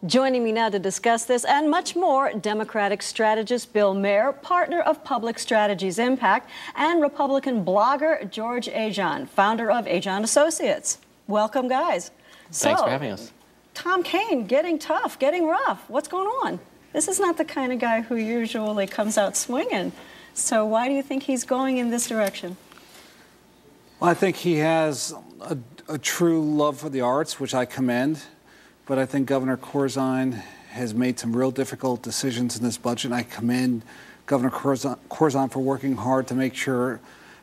Joining me now to discuss this and much more, Democratic strategist Bill Maer, partner of Public Strategies Impact, and Republican blogger George Ajjan, founder of Ajjan Associates. Welcome, guys. Thanks for having us. Tom Kane, getting tough, getting rough. What's going on? This is not the kind of guy who usually comes out swinging. So why do you think he's going in this direction? Well, I think he has a true love for the arts, which I commend. But I think Governor Corzine has made some real difficult decisions in this budget. I commend Governor Corzine for working hard to make sure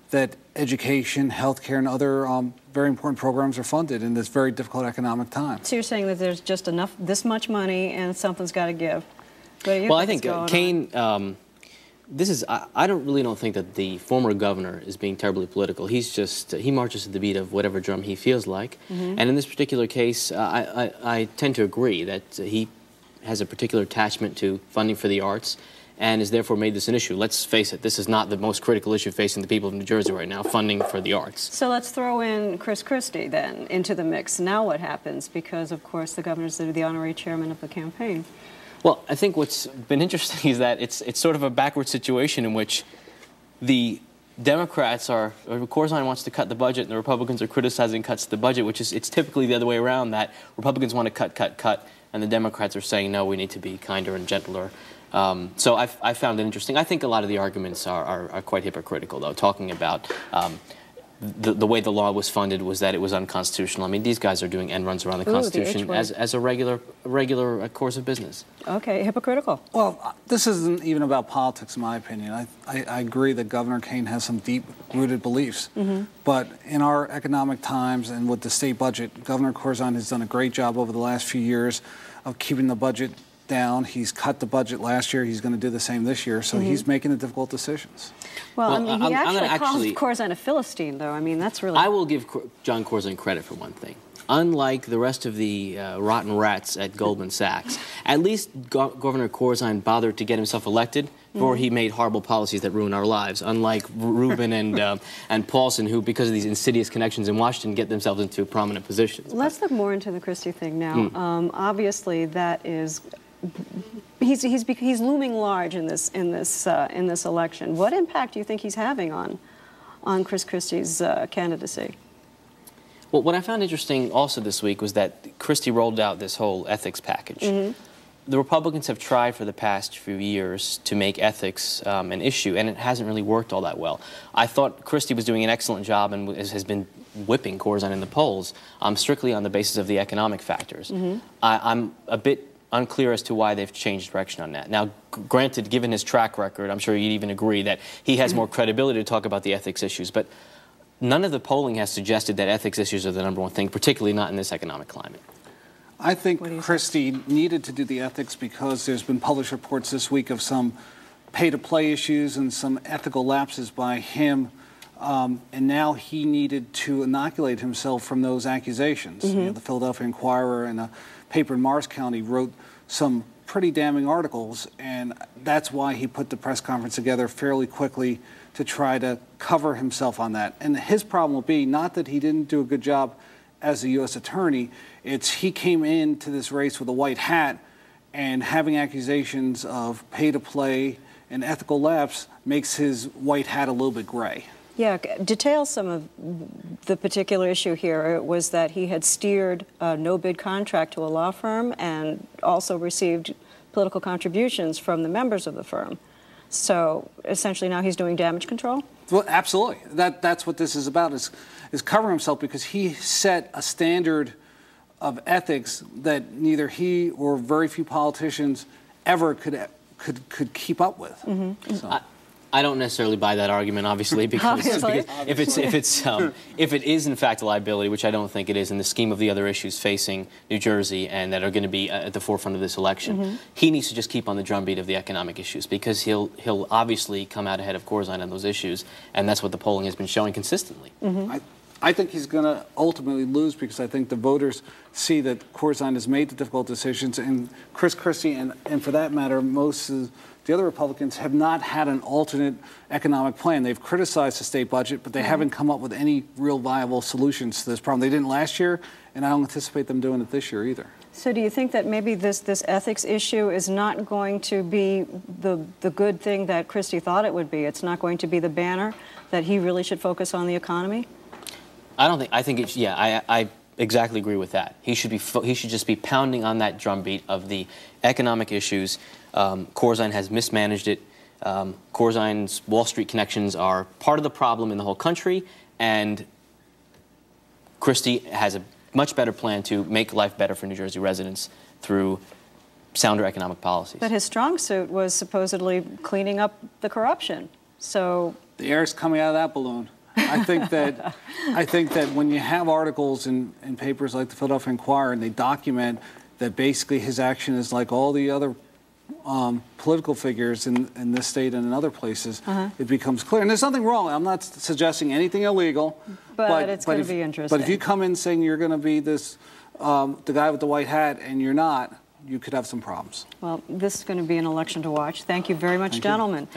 that education, healthcare, and other very important programs are funded in this very difficult economic time. So you're saying that there's just enough, this much money, and something's got to give. Well, I think Kane, I really don't think that the former governor is being terribly political. He's just, he marches to the beat of whatever drum he feels like. And in this particular case, I tend to agree that he has a particular attachment to funding for the arts and has therefore made this an issue. Let's face it, this is not the most critical issue facing the people of New Jersey right now, funding for the arts. So let's throw in Christie then into the mix. Now what happens? Because, of course, the governor's the honorary chairman of the campaign. Well, I think what's been interesting is that it's sort of a backward situation in which the Democrats are, Corzine wants to cut the budget and the Republicans are criticizing cuts to the budget, which is, it's typically the other way around, that Republicans want to cut, and the Democrats are saying, no, we need to be kinder and gentler. So I found it interesting. I think a lot of the arguments are quite hypocritical, though, talking about the way the law was funded was that it was unconstitutional. I mean, these guys are doing end runs around the Constitution as a regular course of business. Okay, hypocritical. Well, this isn't even about politics, in my opinion. I agree that Governor Kane has some deep-rooted beliefs. But in our economic times and with the state budget, Governor Corzine has done a great job over the last few years of keeping the budget down. He's cut the budget last year. He's going to do the same this year. So he's making the difficult decisions. Well, I mean, he actually calls Corzine a Philistine, though. I mean, that's really... I will give John Corzine credit for one thing. Unlike the rest of the rotten rats at Goldman Sachs, at least Governor Corzine bothered to get himself elected before he made horrible policies that ruin our lives, unlike Rubin and Paulson, who, because of these insidious connections in Washington, get themselves into prominent positions. Let's look more into the Christie thing now. Obviously, that is... He's looming large in this election. What impact do you think he's having on Christie's candidacy? Well, what I found interesting also this week was that Christie rolled out this whole ethics package. The Republicans have tried for the past few years to make ethics an issue, and it hasn't really worked all that well. I thought Christie was doing an excellent job and has been whipping Corzine in the polls strictly on the basis of the economic factors. I'm a bit unclear as to why they've changed direction on that. Now, granted, given his track record, I'm sure you'd even agree that he has more credibility to talk about the ethics issues, but none of the polling has suggested that ethics issues are the #1 thing, particularly not in this economic climate. I think Christie needed to do the ethics because there's been published reports this week of some pay-to-play issues and some ethical lapses by him, and now he needed to inoculate himself from those accusations. You know, the Philadelphia Inquirer and a paper in Morris County wrote some pretty damning articles, and that's why he put the press conference together fairly quickly to try to cover himself on that. And his problem will be not that he didn't do a good job as a U.S. attorney, it's he came into this race with a white hat, and having accusations of pay-to-play and ethical lapse makes his white hat a little bit gray. Yeah, detail some of the particular issue here. It was that he had steered a no-bid contract to a law firm and also received political contributions from the members of the firm. So essentially now he's doing damage control? Well, absolutely. That's what this is about, is covering himself, because he set a standard of ethics that neither he or very few politicians ever could keep up with. So. I don't necessarily buy that argument, obviously, because if it is in fact a liability, which I don't think it is in the scheme of the other issues facing New Jersey and that are going to be at the forefront of this election, he needs to just keep on the drumbeat of the economic issues, because he'll obviously come out ahead of Corzine on those issues, and that's what the polling has been showing consistently. I think he's going to ultimately lose, because I think the voters see that Corzine has made the difficult decisions, and Christie and for that matter, most of the other Republicans have not had an alternate economic plan. They've criticized the state budget, but they haven't come up with any real viable solutions to this problem. They didn't last year, and I don't anticipate them doing it this year either. So do you think that maybe this ethics issue is not going to be the good thing that Christie thought it would be? It's not going to be the banner that he really should focus on the economy? I think it's, yeah, I exactly agree with that. He should just be pounding on that drumbeat of the economic issues. Corzine has mismanaged it. Corzine's Wall Street connections are part of the problem in the whole country, and Christie has a much better plan to make life better for New Jersey residents through sounder economic policies. But his strong suit was supposedly cleaning up the corruption. So the air is coming out of that balloon. I think that when you have articles in papers like the Philadelphia Inquirer and they document that basically his action is like all the other political figures in this state and in other places, it becomes clear. And there's nothing wrong. I'm not suggesting anything illegal. But it's going to be interesting. But if you come in saying you're going to be this, the guy with the white hat, and you're not, you could have some problems. Well, this is going to be an election to watch. Thank you very much, gentlemen.